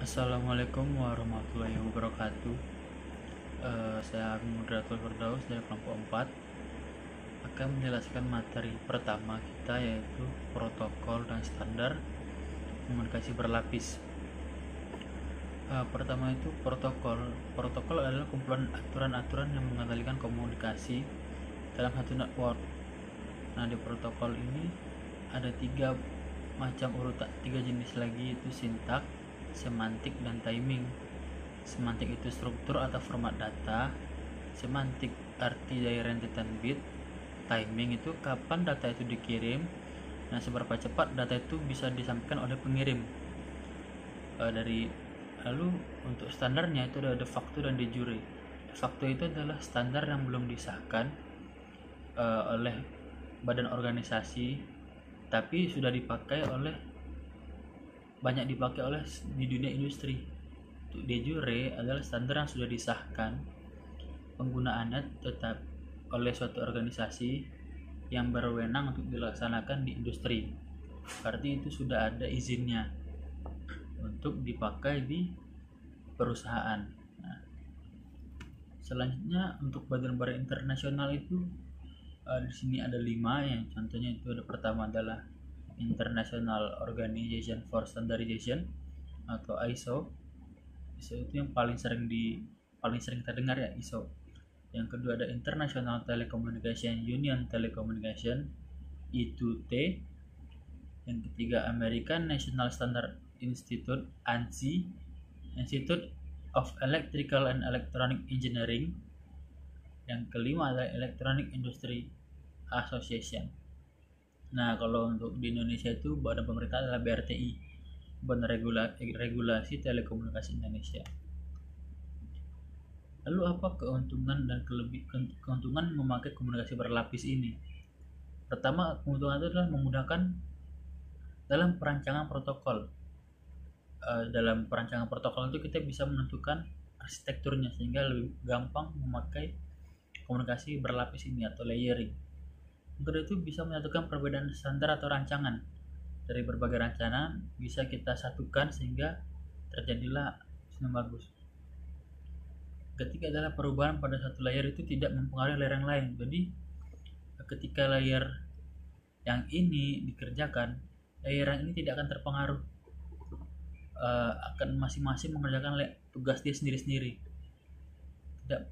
Assalamualaikum warahmatullahi wabarakatuh. Saya moderator Firdaus dari kelompok 4 akan menjelaskan materi pertama kita, yaitu protokol dan standar komunikasi berlapis. Pertama itu protokol. Protokol adalah kumpulan aturan-aturan yang mengendalikan komunikasi dalam satu network. Nah, di protokol ini ada tiga jenis lagi, yaitu sintak, semantik, dan timing. Semantik itu struktur atau format data, semantik arti dari rentetan bit, timing itu kapan data itu dikirim, nah seberapa cepat data itu bisa disampaikan oleh pengirim. Lalu untuk standarnya itu ada de facto dan de jure. De facto itu adalah standar yang belum disahkan oleh badan organisasi, tapi sudah banyak dipakai oleh di dunia industri. Untuk de jure adalah standar yang sudah disahkan, penggunaannya tetap oleh suatu organisasi yang berwenang untuk dilaksanakan di industri. Berarti itu sudah ada izinnya untuk dipakai di perusahaan. Nah, selanjutnya untuk badan-badan internasional itu di sini ada 5 yang contohnya itu ada pertama adalah International Organization for Standardization atau ISO. ISO itu yang paling sering kita dengar ya, ISO. Yang kedua ada International Telecommunication Union Telecommunication, I2T. Yang ketiga American National Standard Institute, ANSI, Institute of Electrical and Electronic Engineering. Yang kelima adalah Electronic Industry Association. Nah, kalau untuk di Indonesia itu badan pemerintah adalah BRTI, Badan Regulasi Telekomunikasi Indonesia. Lalu apa keuntungan dan keuntungan memakai komunikasi berlapis ini? Pertama, keuntungan itu adalah memudahkan dalam perancangan protokol. Dalam perancangan protokol itu kita bisa menentukan arsitekturnya sehingga lebih gampang memakai komunikasi berlapis ini atau layering. Kedua itu bisa menyatukan perbedaan standar atau rancangan. Dari berbagai rancangan bisa kita satukan sehingga terjadilah sistem bagus. Ketiga adalah perubahan pada satu layer itu tidak mempengaruhi layer yang lain. Jadi ketika layer yang ini dikerjakan, layer yang ini tidak akan terpengaruh, akan masing-masing mengerjakan tugas dia sendiri-sendiri. Tidak.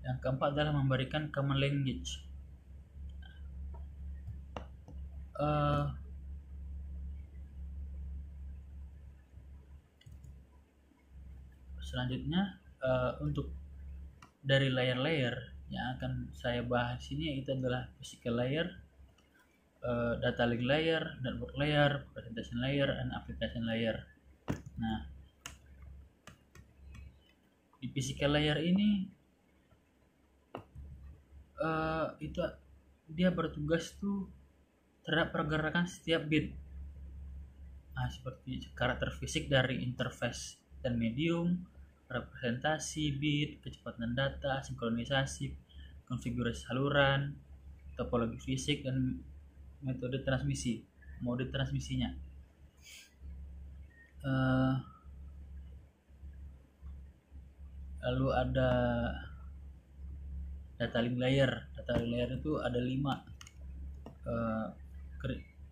Yang keempat adalah memberikan common language. Selanjutnya untuk dari layer-layer yang akan saya bahas ini itu adalah physical layer, data link layer, network layer, presentation layer, and application layer. Nah, di physical layer ini itu dia bertugas tuh terhadap pergerakan setiap bit. Nah, seperti karakter fisik dari interface dan medium, representasi bit, kecepatan data, sinkronisasi, konfigurasi saluran, topologi fisik, dan mode transmisinya. Lalu ada data link layer. Data link layer itu ada 5.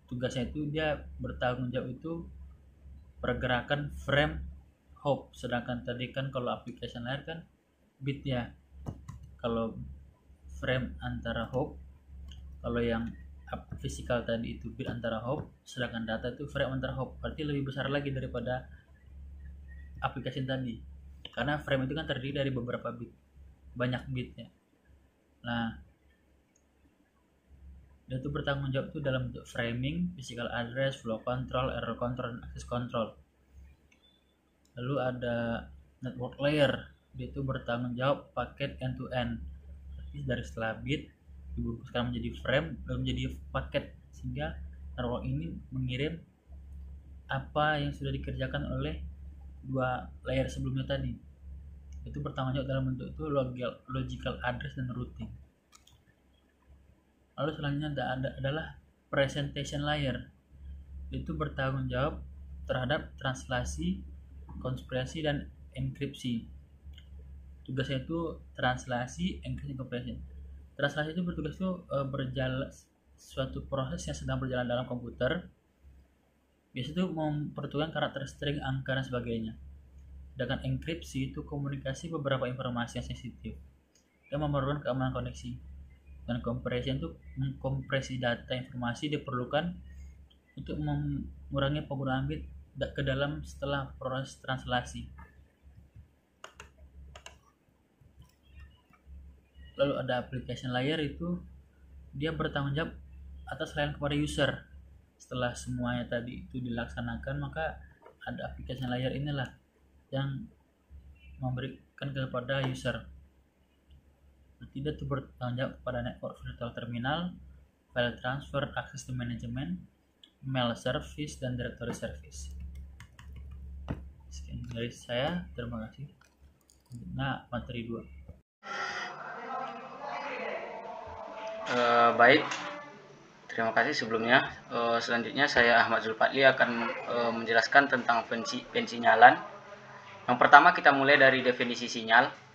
Tugasnya itu dia bertanggung jawab itu pergerakan frame hop, sedangkan tadi kan kalau application layer kan bit ya. Kalau frame antara hop, kalau yang physical tadi itu bit antara hop, sedangkan data itu frame antara hop. Berarti lebih besar lagi daripada application tadi, karena frame itu kan terdiri dari beberapa bit, banyak bitnya. Nah, dia itu bertanggung jawab itu dalam bentuk framing, physical address, flow control, error control, dan access control. Lalu ada network layer. Dia itu bertanggung jawab paket end to end. Jadi dari setelah bit dibungkuskan menjadi frame lalu menjadi paket, sehingga network ini mengirim apa yang sudah dikerjakan oleh 2 layer sebelumnya tadi. Itu bertanggung jawab dalam bentuk itu logical address dan routing. Lalu selanjutnya adalah presentation layer. Itu bertanggung jawab terhadap translasi kompresi, dan enkripsi. Tugasnya itu translasi, enkripsi, kompresi. Translasi itu bertugas itu berjalan suatu proses yang sedang berjalan dalam komputer. Biasanya itu mempertukarkan karakter string, angka, dan sebagainya. Sedangkan enkripsi itu komunikasi beberapa informasi yang sensitif dan memerlukan keamanan koneksi. Dan kompresi itu mengkompresi data informasi diperlukan untuk mengurangi penggunaan bit ke dalam setelah proses translasi. Lalu ada application layer, itu dia bertanggung jawab atas layanan kepada user. Setelah semuanya tadi itu dilaksanakan, maka ada application layer inilah yang memberikan kepada user. Tidak itu bertanggung jawab kepada network virtual terminal, file transfer, access to management, mail service, dan directory service. Sekian dari saya, terima kasih. Nah, materi 2. Baik, terima kasih sebelumnya. Selanjutnya saya Ahmad Zulfadli akan menjelaskan tentang pensinyalan. Yang pertama kita mulai dari definisi sinyal.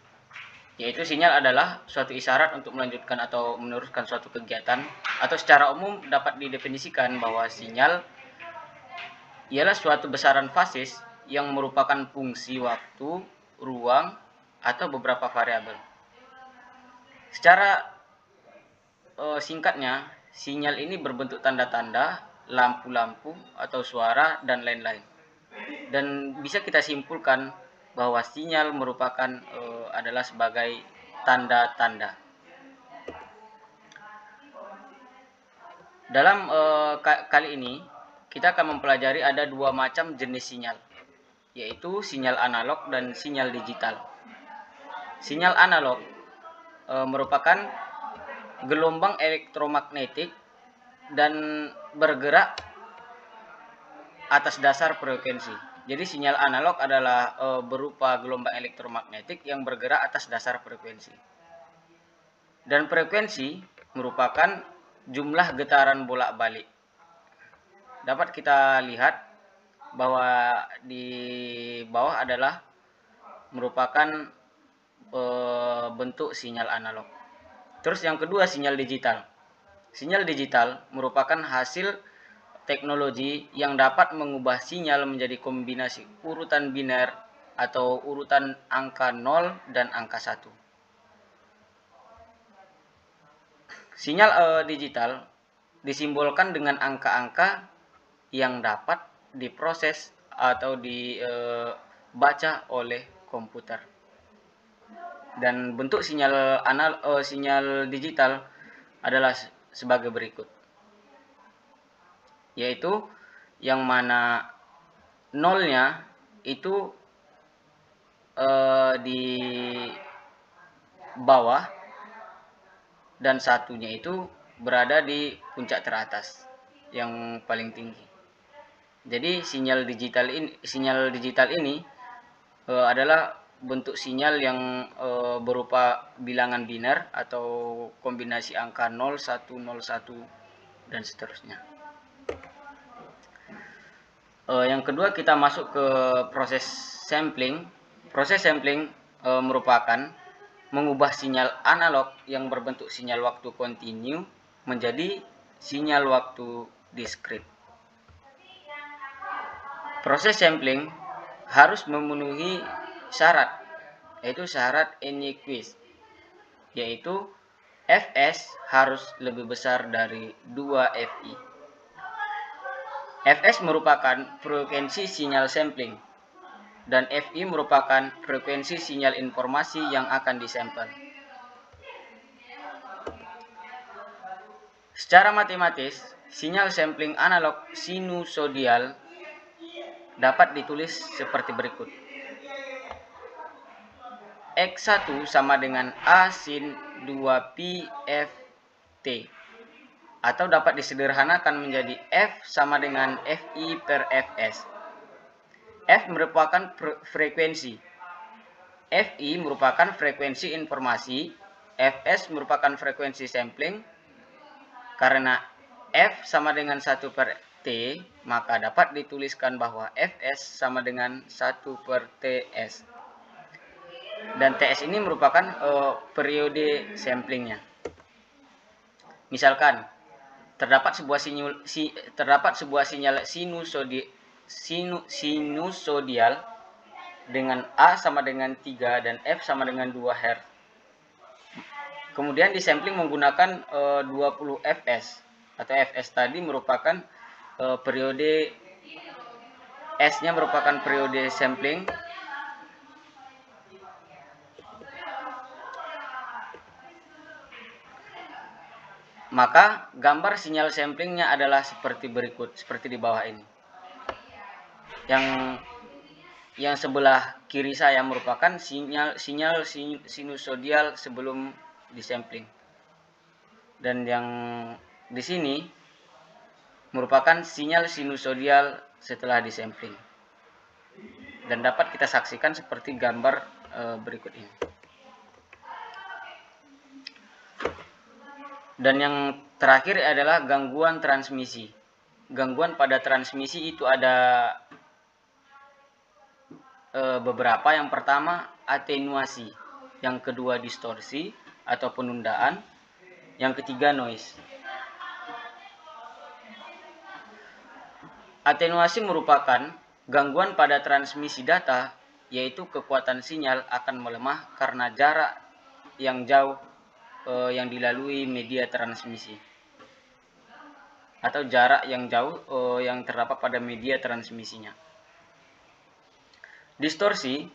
Yaitu sinyal adalah suatu isyarat untuk melanjutkan atau meneruskan suatu kegiatan, atau secara umum dapat didefinisikan bahwa sinyal ialah suatu besaran fasis yang merupakan fungsi waktu, ruang, atau beberapa variabel. Secara singkatnya, sinyal ini berbentuk tanda-tanda, lampu-lampu, atau suara, dan lain-lain. Dan bisa kita simpulkan bahwa sinyal merupakan adalah sebagai tanda-tanda. Dalam kali ini kita akan mempelajari ada dua macam jenis sinyal, yaitu sinyal analog dan sinyal digital. Sinyal analog merupakan gelombang elektromagnetik dan bergerak atas dasar frekuensi. Jadi sinyal analog adalah berupa gelombang elektromagnetik yang bergerak atas dasar frekuensi. Dan frekuensi merupakan jumlah getaran bolak-balik. Dapat kita lihat bahwa di bawah adalah merupakan bentuk sinyal analog. Terus yang kedua, sinyal digital. Sinyal digital merupakan hasil teknologi yang dapat mengubah sinyal menjadi kombinasi urutan biner atau urutan angka 0 dan angka 1. Sinyal digital disimbolkan dengan angka-angka yang dapat diproses atau dibaca oleh komputer. Dan bentuk sinyal digital adalah sebagai berikut, yaitu yang mana nolnya itu di bawah dan satunya itu berada di puncak teratas yang paling tinggi. Jadi sinyal digital ini adalah bentuk sinyal yang berupa bilangan biner atau kombinasi angka 0, 1, 0, 1 dan seterusnya. Yang kedua kita masuk ke proses sampling. Proses sampling merupakan mengubah sinyal analog yang berbentuk sinyal waktu kontinu menjadi sinyal waktu diskrit. Proses sampling harus memenuhi syarat, yaitu syarat Nyquist, yaitu Fs harus lebih besar dari 2 Fi. Fs merupakan frekuensi sinyal sampling dan Fi merupakan frekuensi sinyal informasi yang akan disampel. Secara matematis, sinyal sampling analog sinusodial dapat ditulis seperti berikut. X1 sama dengan A sin 2pi Ft, atau dapat disederhanakan menjadi F sama dengan Fi per Fs. F merupakan frekuensi, Fi merupakan frekuensi informasi, Fs merupakan frekuensi sampling. Karena F sama dengan 1 per T, maka dapat dituliskan bahwa Fs sama dengan 1/Ts. Dan Ts ini merupakan periode samplingnya. Misalkan terdapat sebuah sinyal sinusodial dengan A sama dengan 3 dan F sama dengan 2 Hz. Kemudian disampling menggunakan 20 Fs atau Fs tadi merupakan periode S-nya merupakan periode sampling. Maka gambar sinyal samplingnya adalah seperti berikut, seperti di bawah ini. Yang sebelah kiri saya merupakan sinyal sinusodial sebelum disampling. Dan yang di sini merupakan sinyal sinusodial setelah disampling. Dan dapat kita saksikan seperti gambar berikut ini. Dan yang terakhir adalah gangguan transmisi. Gangguan pada transmisi itu ada beberapa. Yang pertama atenuasi, yang kedua distorsi atau penundaan, yang ketiga noise. Atenuasi merupakan gangguan pada transmisi data, yaitu kekuatan sinyal akan melemah karena jarak yang jauh yang dilalui media transmisi atau jarak yang jauh yang terdapat pada media transmisinya. Distorsi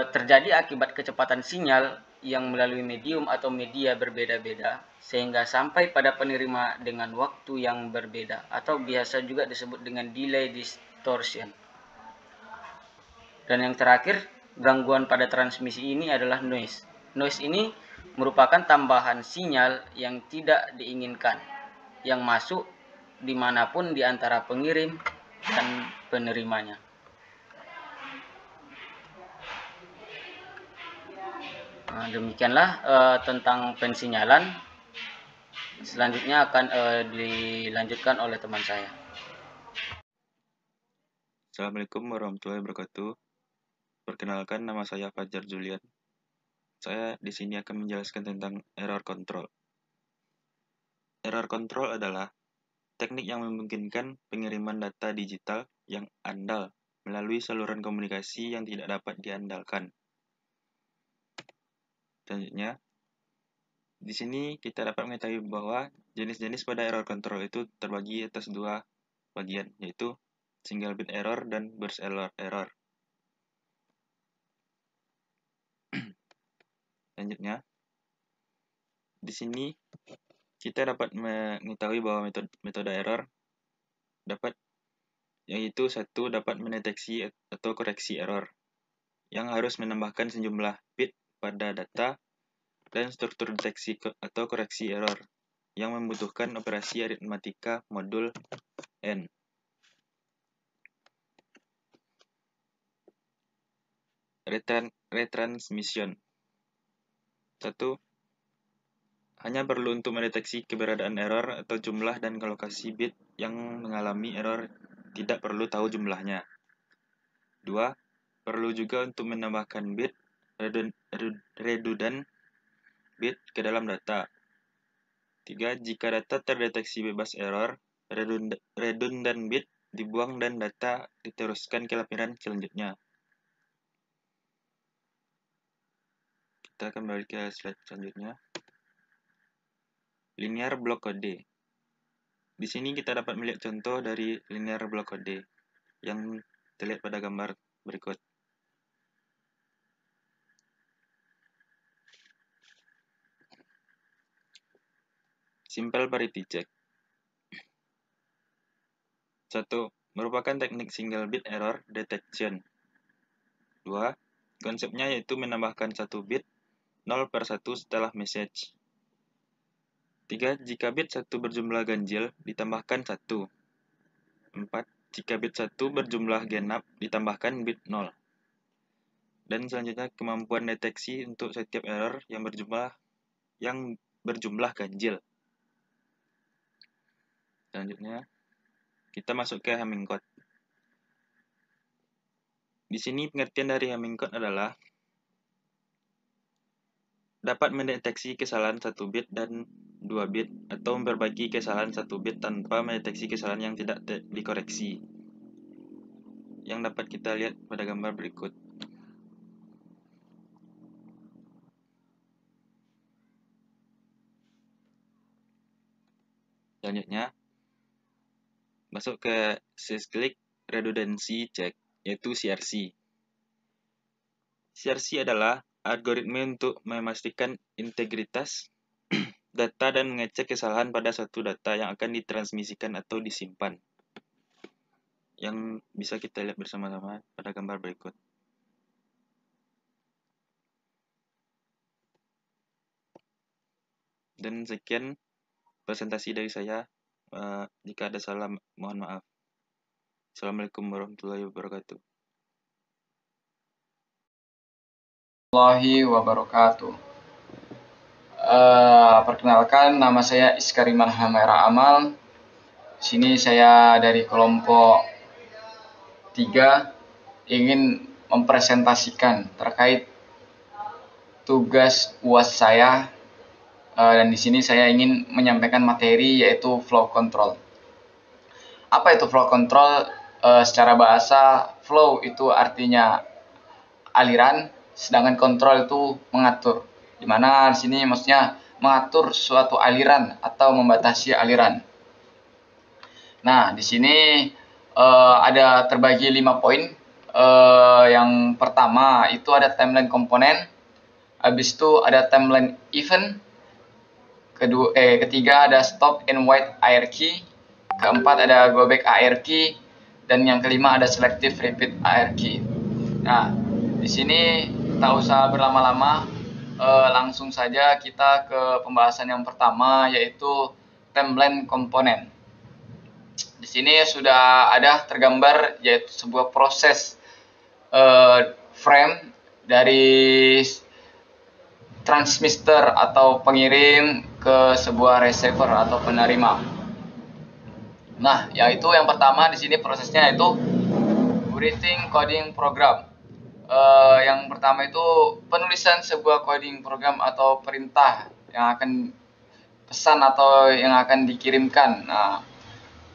terjadi akibat kecepatan sinyal yang melalui medium atau media berbeda-beda sehingga sampai pada penerima dengan waktu yang berbeda atau biasa juga disebut dengan delay distortion. Dan yang terakhir, gangguan pada transmisi ini adalah noise. Noise ini merupakan tambahan sinyal yang tidak diinginkan yang masuk dimanapun di antara pengirim dan penerimanya. Nah, demikianlah tentang pensinyalan. Selanjutnya akan dilanjutkan oleh teman saya. Assalamualaikum warahmatullahi wabarakatuh. Perkenalkan, nama saya Fajar Julian. Saya di sini akan menjelaskan tentang error control. Error control adalah teknik yang memungkinkan pengiriman data digital yang andal melalui saluran komunikasi yang tidak dapat diandalkan. Selanjutnya, di sini kita dapat mengetahui bahwa jenis-jenis pada error control itu terbagi atas dua bagian, yaitu single bit error dan burst error. Selanjutnya, di sini kita dapat mengetahui bahwa metode error yaitu satu, dapat mendeteksi atau koreksi error yang harus menambahkan sejumlah bit pada data, dan struktur deteksi atau koreksi error yang membutuhkan operasi aritmatika modul N. Retransmission. 1. Hanya perlu untuk mendeteksi keberadaan error atau jumlah dan lokasi bit yang mengalami error, tidak perlu tahu jumlahnya. 2. Perlu juga untuk menambahkan bit redundant bit ke dalam data. 3. Jika data terdeteksi bebas error, redundant bit dibuang dan data diteruskan ke lampiran selanjutnya. Kita akan balik ke slide selanjutnya. Linear block code. Di sini kita dapat melihat contoh dari linear block code yang terlihat pada gambar berikut. Simple parity check. 1. Merupakan teknik single bit error detection. 2. Konsepnya yaitu menambahkan 1 bit 0/1 setelah message. 3. Jika bit 1 berjumlah ganjil, ditambahkan 1. 4. Jika bit 1 berjumlah genap, ditambahkan bit 0. Dan selanjutnya kemampuan deteksi untuk setiap error yang berjumlah ganjil. Selanjutnya, kita masuk ke Hamming code. Di sini pengertian dari Hamming code adalah dapat mendeteksi kesalahan 1 bit dan 2 bit atau memperbaiki kesalahan 1 bit tanpa mendeteksi kesalahan yang tidak dikoreksi. Yang dapat kita lihat pada gambar berikut. Selanjutnya, masuk ke Cyclic Redundancy Check, yaitu CRC. CRC adalah algoritma untuk memastikan integritas data dan mengecek kesalahan pada suatu data yang akan ditransmisikan atau disimpan. Yang bisa kita lihat bersama-sama pada gambar berikut. Dan sekian presentasi dari saya. Jika ada salah, mohon maaf. Assalamualaikum warahmatullahi wabarakatuh. Warahmatullahi wabarakatuh. Perkenalkan, nama saya Iskariman Hamera Amal. Sini saya dari kelompok 3 ingin mempresentasikan terkait tugas UAS saya, dan di sini saya ingin menyampaikan materi yaitu flow control. Apa itu flow control? Secara bahasa, flow itu artinya aliran, sedangkan kontrol itu mengatur. Dimana di sini maksudnya mengatur suatu aliran atau membatasi aliran. Nah, di sini ada terbagi 5 poin. Yang pertama itu ada timeline komponen, habis itu ada timeline event, ketiga ada stop and wait hierarchy, keempat ada go back hierarchy, dan yang kelima ada selective repeat hierarchy. Nah, di sini tak usah berlama-lama, langsung saja kita ke pembahasan yang pertama yaitu timeline komponen. Di sini sudah ada tergambar yaitu sebuah proses frame dari transmitter atau pengirim ke sebuah receiver atau penerima. Nah, yaitu yang pertama di sini prosesnya yaitu writing coding program. Yang pertama itu penulisan sebuah coding program atau perintah yang akan pesan atau yang akan dikirimkan. Nah,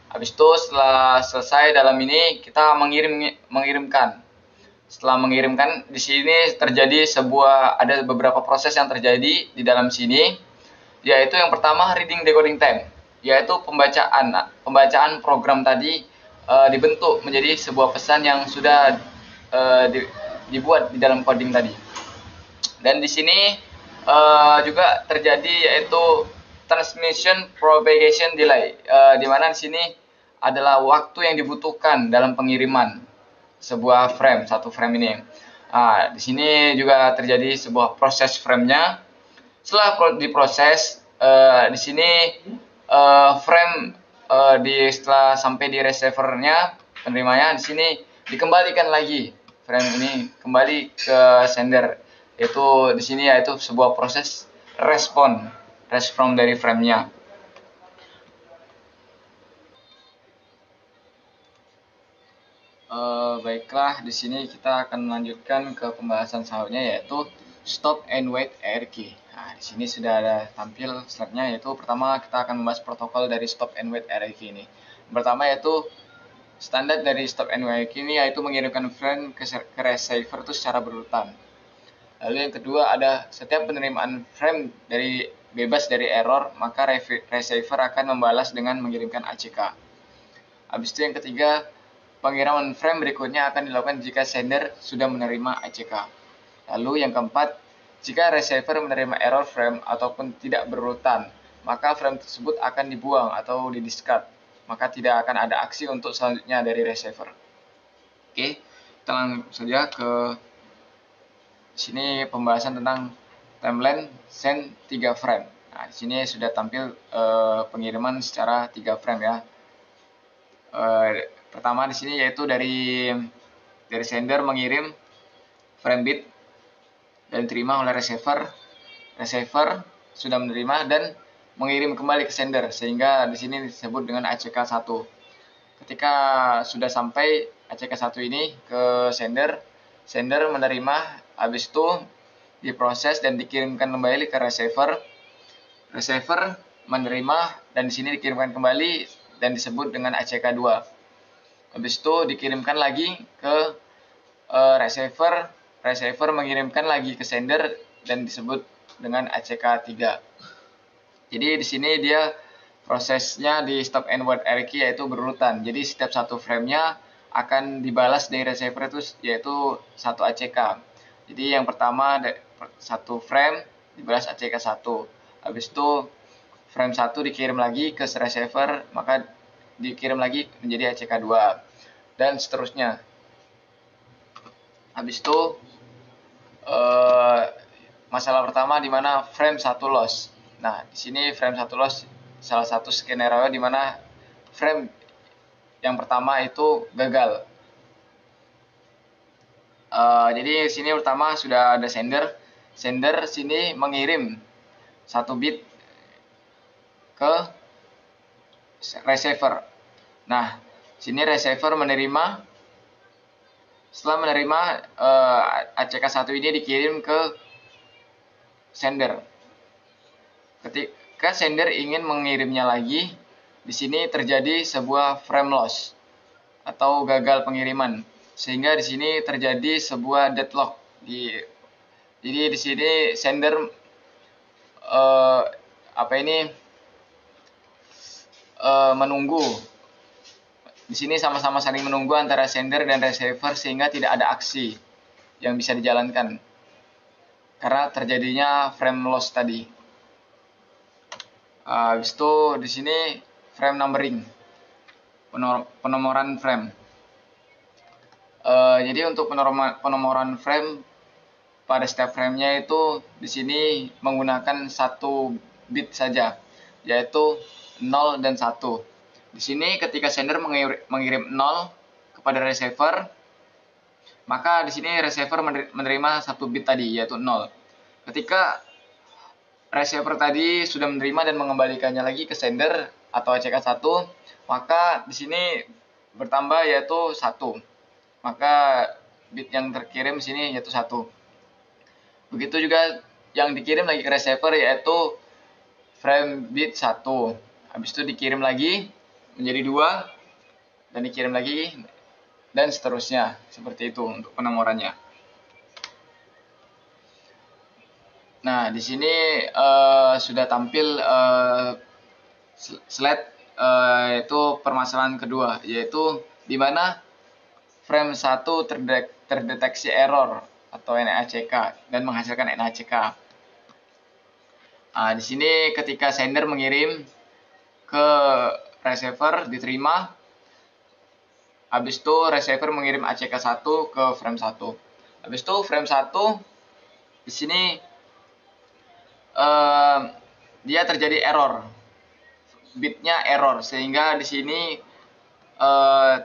habis itu setelah selesai dalam ini kita mengirimkan. Setelah mengirimkan, di sini terjadi ada beberapa proses yang terjadi di dalam sini, yaitu yang pertama reading decoding time, yaitu pembacaan program tadi dibentuk menjadi sebuah pesan yang sudah dibuat di dalam coding tadi. Dan di sini juga terjadi yaitu transmission propagation delay, di mana di sini adalah waktu yang dibutuhkan dalam pengiriman sebuah frame, satu frame ini. Nah, di sini juga terjadi sebuah proses framenya. Setelah diproses, di sini frame setelah sampai di receivernya, penerimanya, di sini dikembalikan lagi frame ini kembali ke sender. Yaitu di sini yaitu sebuah proses respon dari framenya. Baiklah, di sini kita akan melanjutkan ke pembahasan selanjutnya yaitu stop and wait hierarchy. Nah, di sini sudah ada tampil slide-nya, yaitu pertama kita akan membahas protokol dari stop and wait hierarchy ini. Pertama yaitu standar dari stop and wait hierarchy ini yaitu mengirimkan frame ke receiver itu secara berurutan. Lalu yang kedua ada setiap penerimaan frame bebas dari error, maka receiver akan membalas dengan mengirimkan ACK. Habis itu yang ketiga, pengiriman frame berikutnya akan dilakukan jika sender sudah menerima ACK. Lalu yang keempat, jika receiver menerima error frame ataupun tidak berurutan, maka frame tersebut akan dibuang atau di-discard. Maka tidak akan ada aksi untuk selanjutnya dari receiver. Oke, kita langsung saja ke sini pembahasan tentang timeline send 3 frame. Nah, di sini sudah tampil pengiriman secara 3 frame ya. Pertama di sini yaitu dari sender mengirim frame bit dan diterima oleh receiver. Receiver sudah menerima dan mengirim kembali ke sender, sehingga di sini disebut dengan ACK1. ketika sudah sampai ACK1 ini ke sender, sender menerima, habis itu diproses dan dikirimkan kembali ke receiver. Receiver menerima dan di sini dikirimkan kembali dan disebut dengan ACK2. Habis itu dikirimkan lagi ke receiver, receiver mengirimkan lagi ke sender dan disebut dengan ACK3. Jadi di sini dia prosesnya di stop and wait hierarchy yaitu berurutan. Jadi setiap satu frame-nya akan dibalas dari receiver itu yaitu 1 ACK. Jadi yang pertama satu frame dibalas ACK1. Habis itu frame 1 dikirim lagi ke receiver, maka dikirim lagi menjadi ACK2 dan seterusnya. Habis itu masalah pertama di mana frame 1 loss. Nah, di sini frame 1 loss salah satu skenario di mana frame yang pertama itu gagal. Jadi di sini pertama sudah ada sender. Sender sini mengirim 1 bit ke receiver. Nah, sini receiver menerima. Setelah menerima ACK1 ini dikirim ke sender. Ketika sender ingin mengirimnya lagi, di sini terjadi sebuah frame loss atau gagal pengiriman, sehingga di sini terjadi sebuah deadlock. Jadi di sini sender menunggu. Di sini sama-sama saling menunggu antara sender dan receiver sehingga tidak ada aksi yang bisa dijalankan karena terjadinya frame loss tadi. Habis itu di sini frame numbering, penomoran frame. Jadi untuk penomoran frame pada setiap frame-nya itu di sini menggunakan 1 bit saja, yaitu 0 dan 1. Di sini ketika sender mengirim 0 kepada receiver, maka di sini receiver menerima 1 bit tadi yaitu 0. Ketika receiver tadi sudah menerima dan mengembalikannya lagi ke sender atau ACK1, maka di sini bertambah yaitu 1. Maka bit yang terkirim di sini yaitu 1. Begitu juga yang dikirim lagi ke receiver yaitu frame bit 1. Habis itu dikirim lagi menjadi 2 dan dikirim lagi dan seterusnya. Seperti itu untuk penomorannya. Nah, di sini sudah tampil slide yaitu permasalahan kedua, yaitu di mana frame 1 terdeteksi error atau NACK dan menghasilkan NACK. Nah, di sini ketika sender mengirim ke receiver diterima, habis itu receiver mengirim ACK1 ke frame 1. Habis itu frame 1 di sini dia terjadi error, bitnya error, sehingga di sini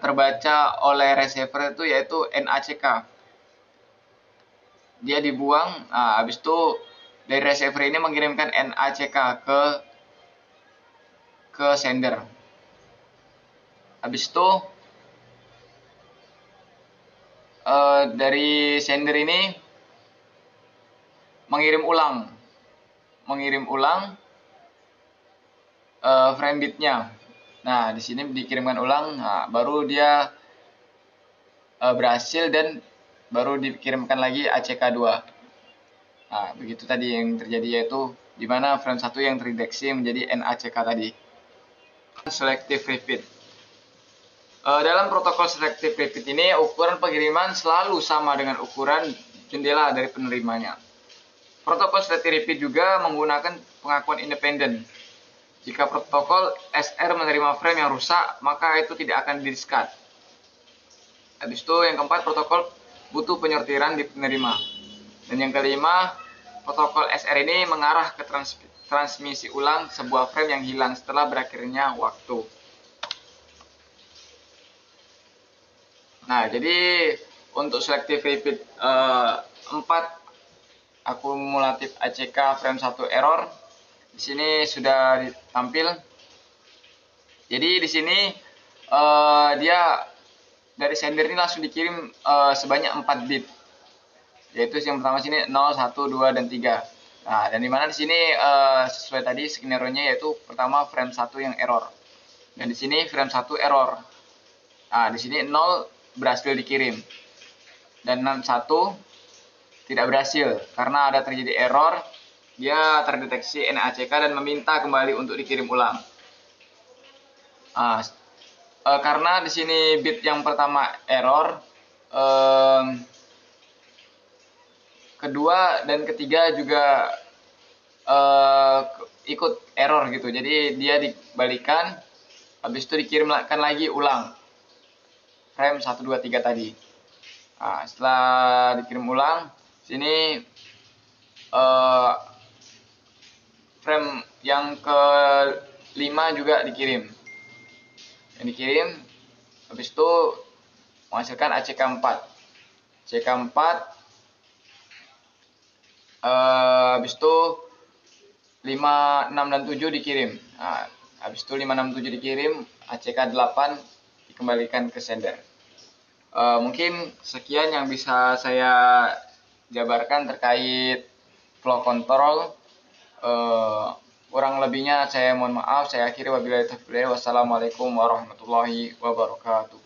terbaca oleh receiver itu yaitu NACK. Dia dibuang. Nah, habis itu dari receiver ini mengirimkan NACK ke sender. Habis itu dari sender ini mengirim ulang frame bitnya. Nah, di sini dikirimkan ulang, nah, baru dia berhasil dan baru dikirimkan lagi ACK2. Nah, begitu tadi yang terjadi, yaitu di mana frame 1 yang terdeteksi menjadi NACK tadi. Selective repeat. Dalam protokol selective repeat ini, ukuran pengiriman selalu sama dengan ukuran jendela dari penerimanya. Protokol selective repeat juga menggunakan pengakuan independen. Jika protokol SR menerima frame yang rusak, maka itu tidak akan di-discard. Habis itu yang keempat, protokol butuh penyortiran di penerima. Dan yang kelima, protokol SR ini mengarah ke transmisi ulang sebuah frame yang hilang setelah berakhirnya waktu. Nah, jadi untuk selective repeat 4 akumulatif ACK frame 1 error di sini sudah ditampil. Jadi di sini dia dari sender ini langsung dikirim sebanyak 4 bit. Yaitu yang pertama sini 0, 1, 2, dan 3. Nah, dan dimana di sini sesuai tadi skenario-nya yaitu pertama frame 1 yang error. Dan di sini frame 1 error. Nah, di sini 0 berhasil dikirim. Dan 1 tidak berhasil karena ada terjadi error. Dia terdeteksi NACK dan meminta kembali untuk dikirim ulang. Nah, karena di sini bit yang pertama error, kedua dan ketiga juga ikut error gitu. Jadi dia dibalikan, habis itu dikirimkan lagi ulang frame 1, 2, 3 tadi. Nah, setelah dikirim ulang, sini frame yang ke-5 juga dikirim. Yang dikirim, habis itu menghasilkan ACK4. ACK4, habis itu 5, 6, dan 7 dikirim. Nah, habis itu 5, 6, 7 dikirim, ACK8 dikembalikan ke sender. Mungkin sekian yang bisa saya jabarkan terkait flow control. Kurang lebihnya saya mohon maaf. Saya akhiri wabillahi taufiq. Wassalamualaikum warahmatullahi wabarakatuh.